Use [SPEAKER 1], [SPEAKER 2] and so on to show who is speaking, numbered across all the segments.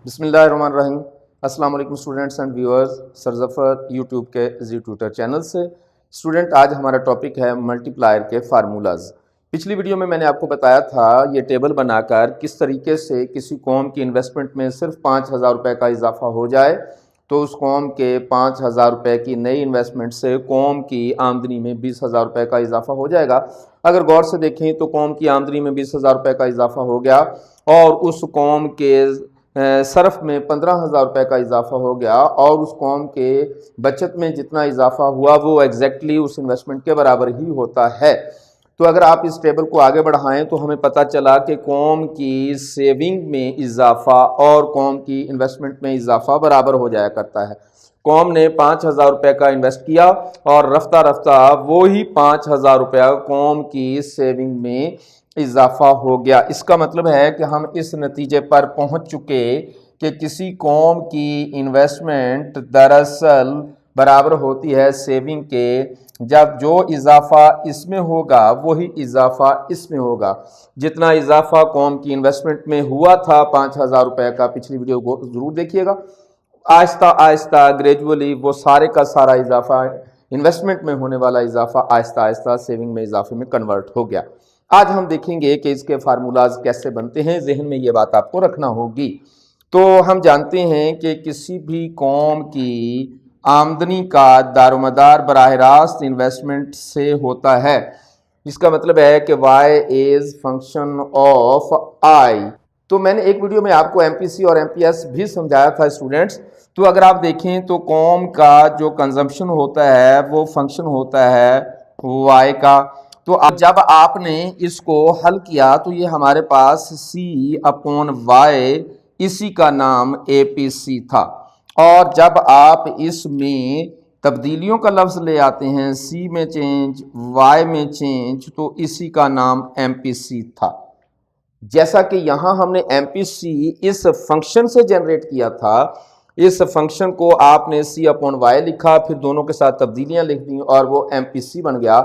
[SPEAKER 1] बिस्मिल्लाहिर्रहमानिर्रहीम। अस्सलाम वालेकुम students and viewers. Sir Zafar YouTube के जी ट्यूटर चैनल से। स्टूडेंट, आज हमारा टॉपिक है मल्टीप्लायर के फार्मूलाज। पिछली वीडियो में मैंने आपको बताया था ये टेबल बनाकर किस तरीके से किसी कौम की इन्वेस्टमेंट में सिर्फ 5,000 रुपये का इजाफा हो जाए तो उस कौम के 5,000 रुपये की नई इन्वेस्टमेंट से कौम की आमदनी में 20,000 रुपये का इजाफा हो जाएगा। अगर गौर से देखें तो कौम की आमदनी में 20,000 रुपये का इजाफा हो गया और उस कौम के सरफ में 15,000 रुपये का इजाफा हो गया और उस कौम के बचत में जितना इजाफा हुआ वो एग्जैक्टली उस इन्वेस्टमेंट के बराबर ही होता है। तो अगर आप इस टेबल को आगे बढ़ाएं तो हमें पता चला कि कौम की सेविंग में इजाफा और कौम की इन्वेस्टमेंट में इजाफा बराबर हो जाया करता है। कौम ने 5,000 रुपये का इन्वेस्ट किया और रफ्ता रफ्ता वो ही 5,000 रुपया कौम की सेविंग में इजाफा हो गया। इसका मतलब है कि हम इस नतीजे पर पहुंच चुके कि किसी कौम की इन्वेस्टमेंट दरअसल बराबर होती है सेविंग के, जब जो इजाफा इसमें होगा वही इजाफा इसमें होगा। जितना इजाफा कौम की इन्वेस्टमेंट में हुआ था 5,000 रुपये का, पिछली वीडियो को जरूर देखिएगा, आहिस्ता आहिस्ता ग्रेजुअली वो सारे का सारा इजाफा, इन्वेस्टमेंट में होने वाला इजाफा आहिस्ता आहिस्ता सेविंग में इजाफे में कन्वर्ट हो गया। आज हम देखेंगे कि इसके फार्मूलाज कैसे बनते हैं, जहन में ये बात आपको रखना होगी। तो हम जानते हैं कि किसी भी कौम की आमदनी का दारोमदार बराह रास्त इन्वेस्टमेंट से होता है। इसका मतलब है कि y is function of I। तो मैंने एक वीडियो में आपको MPC और MPS भी समझाया था स्टूडेंट्स। तो अगर आप देखें तो कौम का जो कंजम्पशन होता है वो फंक्शन होता है y का। तो अब जब आपने इसको हल किया तो ये हमारे पास C/Y, इसी का नाम APC था। और जब आप इसमें तब्दीलियों का लफ्ज़ ले आते हैं, C में चेंज, Y में चेंज, तो इसी का नाम MPC था। जैसा कि यहाँ हमने MPC इस फंक्शन से जनरेट किया था, इस फंक्शन को आपने C/Y लिखा, फिर दोनों के साथ तब्दीलियां लिख दी और वो MPC बन गया।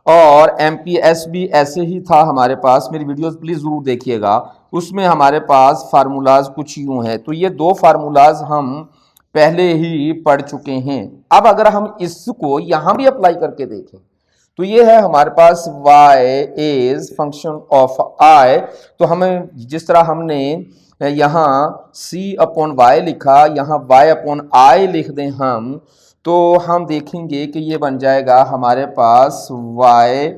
[SPEAKER 1] और MPS भी ऐसे ही था हमारे पास। मेरी वीडियोस प्लीज़ ज़रूर देखिएगा, उसमें हमारे पास फार्मूलाज कुछ यूँ हैं। तो ये दो फार्मूलाज हम पहले ही पढ़ चुके हैं। अब अगर हम इसको यहाँ भी अप्लाई करके देखें तो ये है हमारे पास y is function of I। तो हमें जिस तरह हमने यहाँ C/Y लिखा, यहाँ Y/I लिख दें हम, तो हम देखेंगे कि ये बन जाएगा हमारे पास Y/I।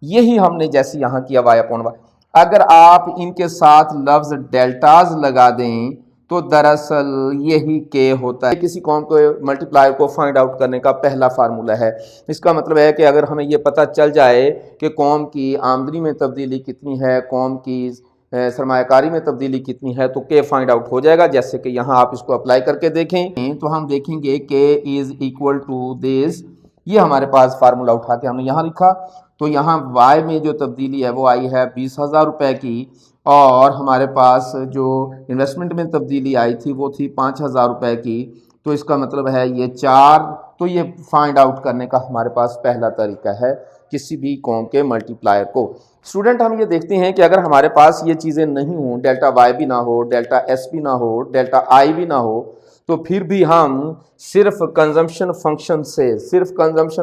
[SPEAKER 1] यही हमने जैसे यहाँ किया Y/Y। अगर आप इनके साथ लफ्ज़ डेल्टाज लगा दें तो दरअसल यही के होता है। किसी कौम को मल्टीप्लायर को फाइंड आउट करने का पहला फार्मूला है। इसका मतलब है कि अगर हमें ये पता चल जाए कि कौम की आमदनी में तब्दीली कितनी है, कौम की सरमायाकारी में तब्दीली कितनी है, तो के फाइंड आउट हो जाएगा। जैसे कि यहाँ आप इसको अप्लाई करके देखें तो हम देखेंगे के इज इक्वल टू दिस। ये हमारे पास फार्मूला उठा के हमने यहाँ लिखा। तो यहाँ y में जो तब्दीली है वो आई है 20,000 रुपये की, और हमारे पास जो इन्वेस्टमेंट में तब्दीली आई थी वो थी 5,000 रुपये की। तो इसका मतलब है ये 4। तो ये फाइंड आउट करने का हमारे पास पहला तरीका है किसी भी कौम के मल्टीप्लायर को। स्टूडेंट, हम ये देखते हैं कि अगर हमारे पास ये चीज़ें नहीं हों, डेल्टा y भी ना हो, डेल्टा s भी ना हो, डेल्टा I भी ना हो, तो फिर भी हम सिर्फ कंजम्पशन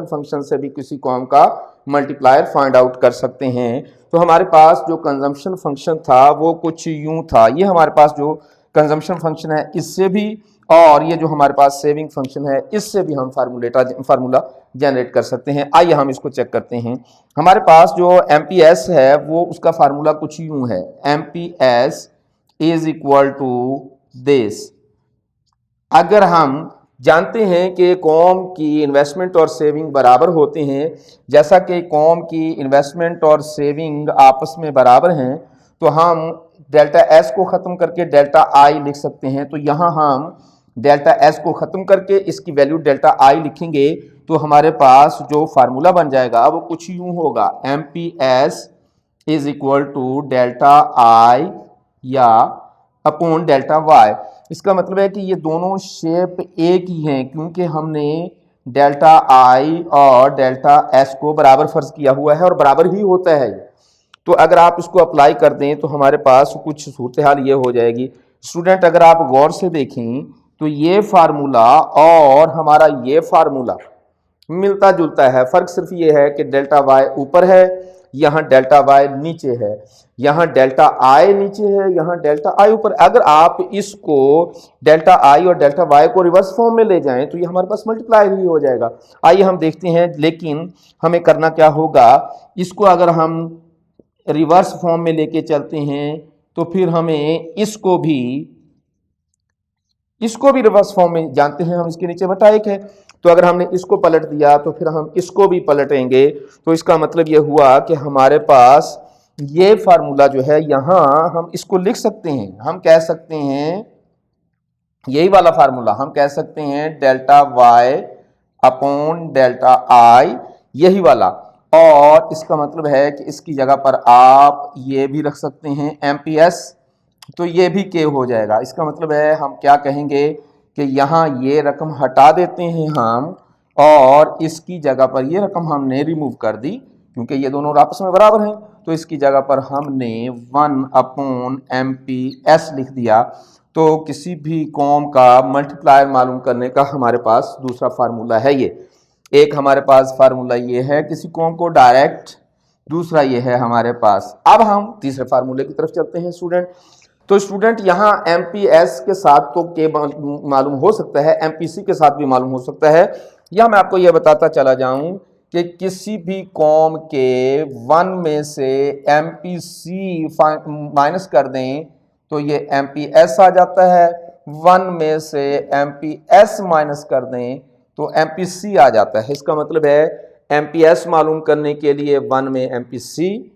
[SPEAKER 1] फंक्शन से भी किसी कौम का मल्टीप्लायर फाइंड आउट कर सकते हैं। तो हमारे पास जो कंजम्पशन फंक्शन था वो कुछ यूं था। ये हमारे पास जो कंजम्पशन फंक्शन है इससे भी, और ये जो हमारे पास सेविंग फंक्शन है इससे भी हम फार्मूला जनरेट कर सकते हैं। आइए हम इसको चेक करते हैं। हमारे पास जो MPS है वो उसका फार्मूला कुछ यूं है, MPS is equal to this. अगर हम जानते हैं कि कौम की इन्वेस्टमेंट और सेविंग बराबर होते हैं, जैसा कि कौम की इन्वेस्टमेंट और सेविंग आपस में बराबर हैं, तो हम डेल्टा S को ख़त्म करके डेल्टा I लिख सकते हैं। तो यहाँ हम डेल्टा S को ख़त्म करके इसकी वैल्यू डेल्टा I लिखेंगे तो हमारे पास जो फार्मूला बन जाएगा वो कुछ यूँ होगा, MPS is equal to delta I या अपॉन डेल्टा Y। इसका मतलब है कि ये दोनों शेप एक ही हैं, क्योंकि हमने डेल्टा I और डेल्टा S को बराबर फर्ज किया हुआ है और बराबर ही होता है। तो अगर आप इसको अप्लाई कर दें तो हमारे पास कुछ सूरत हाल ये हो जाएगी। स्टूडेंट अगर आप गौर से देखें तो ये फार्मूला और हमारा ये फार्मूला मिलता जुलता है। फर्क सिर्फ ये है कि डेल्टा वाई ऊपर है, यहाँ डेल्टा वाई नीचे है, यहाँ डेल्टा आई नीचे है, यहाँ डेल्टा आई ऊपर। अगर आप इसको डेल्टा आई और डेल्टा वाई को रिवर्स फॉर्म में ले जाएं तो ये हमारे पास मल्टीप्लाई ही हो जाएगा। आइए हम देखते हैं, लेकिन हमें करना क्या होगा, इसको अगर हम रिवर्स फॉर्म में लेके चलते हैं तो फिर हमें इसको भी रिवर्स फॉर्म में जानते हैं हम, इसके नीचे बटा एक है, तो अगर हमने इसको पलट दिया तो फिर हम इसको भी पलटेंगे। तो इसका मतलब ये हुआ कि हमारे पास ये फार्मूला जो है यहां हम इसको लिख सकते हैं, हम कह सकते हैं यही वाला फार्मूला हम कह सकते हैं delta Y upon delta I, यही वाला। और इसका मतलब है कि इसकी जगह पर आप ये भी रख सकते हैं एमपीएस, तो ये भी के हो जाएगा। इसका मतलब है हम क्या कहेंगे कि यहाँ ये रकम हटा देते हैं हम, और इसकी जगह पर ये रकम हमने रिमूव कर दी क्योंकि ये दोनों आपस में बराबर हैं। तो इसकी जगह पर हमने 1 अपॉन एमपीएस लिख दिया। तो किसी भी कॉम का मल्टीप्लायर मालूम करने का हमारे पास दूसरा फार्मूला है ये। एक हमारे पास फार्मूला ये है किसी कॉम को डायरेक्ट, दूसरा ये है हमारे पास। अब हम तीसरे फार्मूले की तरफ चलते हैं स्टूडेंट। तो स्टूडेंट यहाँ एमपीएस के साथ तो के मालूम हो सकता है, एमपीसी के साथ भी मालूम हो सकता है। यह मैं आपको यह बताता चला जाऊं कि किसी भी कॉम के 1 में से एमपीसी माइनस कर दें तो ये एमपीएस आ जाता है, 1 में से एमपीएस माइनस कर दें तो एमपीसी आ जाता है। इसका मतलब है एमपीएस मालूम करने के लिए 1 में एमपीसी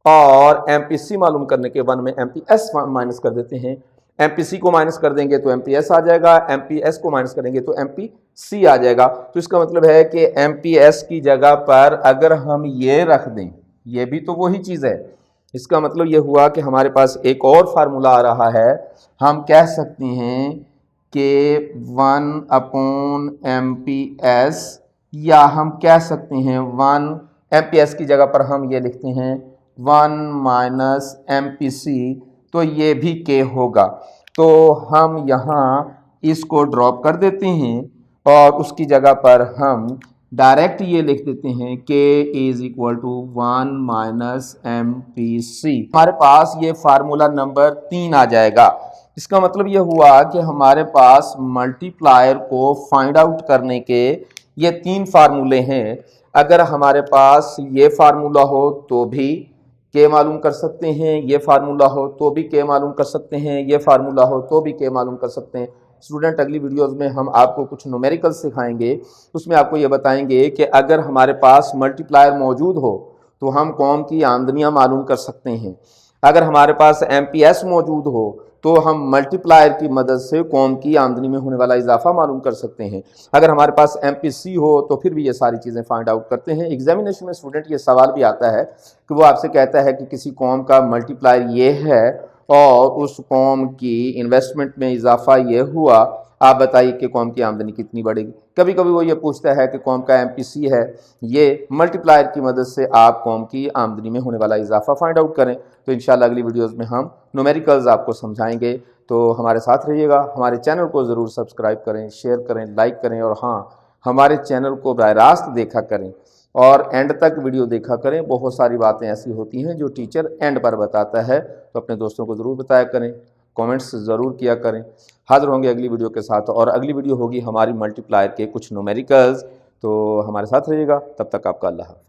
[SPEAKER 1] और एमपीसी मालूम करने के 1 में एमपीएस माइनस कर देते हैं। एमपीसी को माइनस कर देंगे तो एमपीएस आ जाएगा, एमपीएस को माइनस करेंगे तो एमपीसी आ जाएगा। तो इसका मतलब है कि एमपीएस की जगह पर अगर हम ये रख दें, ये भी तो वही चीज़ है। इसका मतलब ये हुआ कि हमारे पास एक और फार्मूला आ रहा है, हम कह सकते हैं कि 1 अपॉन एमपीएस, या हम कह सकते हैं 1 एमपीएस की जगह पर हम ये लिखते हैं 1 माइनस एमपीसी, तो ये भी के होगा। तो हम यहाँ इसको ड्रॉप कर देते हैं और उसकी जगह पर हम डायरेक्ट ये लिख देते हैं K is equal to 1 minus MPC. हमारे पास ये फार्मूला नंबर 3 आ जाएगा। इसका मतलब ये हुआ कि हमारे पास मल्टीप्लायर को फाइंड आउट करने के ये 3 फार्मूले हैं। अगर हमारे पास ये फार्मूला हो तो भी के मालूम कर सकते हैं, ये फार्मूला हो तो भी के मालूम कर सकते हैं, ये फार्मूला हो तो भी के मालूम कर सकते हैं। स्टूडेंट अगली वीडियोस में हम आपको कुछ न्यूमेरिकल सिखाएंगे, उसमें आपको ये बताएंगे कि अगर हमारे पास मल्टीप्लायर मौजूद हो तो हम कॉम की आमदनियाँ मालूम कर सकते हैं। अगर हमारे पास एमपीएस मौजूद हो तो हम मल्टीप्लायर की मदद से कॉम की आमदनी में होने वाला इजाफा मालूम कर सकते हैं। अगर हमारे पास एमपीसी हो तो फिर भी ये सारी चीज़ें फाइंड आउट करते हैं। एग्जामिनेशन में स्टूडेंट ये सवाल भी आता है कि वो आपसे कहता है कि किसी कॉम का मल्टीप्लायर ये है और उस कॉम की इन्वेस्टमेंट में इजाफा ये हुआ, आप बताइए कि कॉम की आमदनी कितनी बढ़ेगी। कभी कभी वो ये पूछता है कि कॉम का एमपीसी है, ये मल्टीप्लायर की मदद से आप कॉम की आमदनी में होने वाला इजाफा फाइंड आउट करें। तो इंशाल्लाह अगली वीडियोस में हम न्यूमेरिकल्स आपको समझाएंगे। तो हमारे साथ रहिएगा, हमारे चैनल को ज़रूर सब्सक्राइब करें, शेयर करें, लाइक करें, और हाँ, हमारे चैनल को बराह रास्त देखा करें और एंड तक वीडियो देखा करें। बहुत सारी बातें ऐसी होती हैं जो टीचर एंड पर बताता है, तो अपने दोस्तों को ज़रूर बताया करें, कमेंट्स ज़रूर किया करें। हाजिर होंगे अगली वीडियो के साथ, और अगली वीडियो होगी हमारी मल्टीप्लायर के कुछ न्यूमेरिकल्स। तो हमारे साथ रहिएगा, तब तक आपका अल्लाह हाफ़िज़।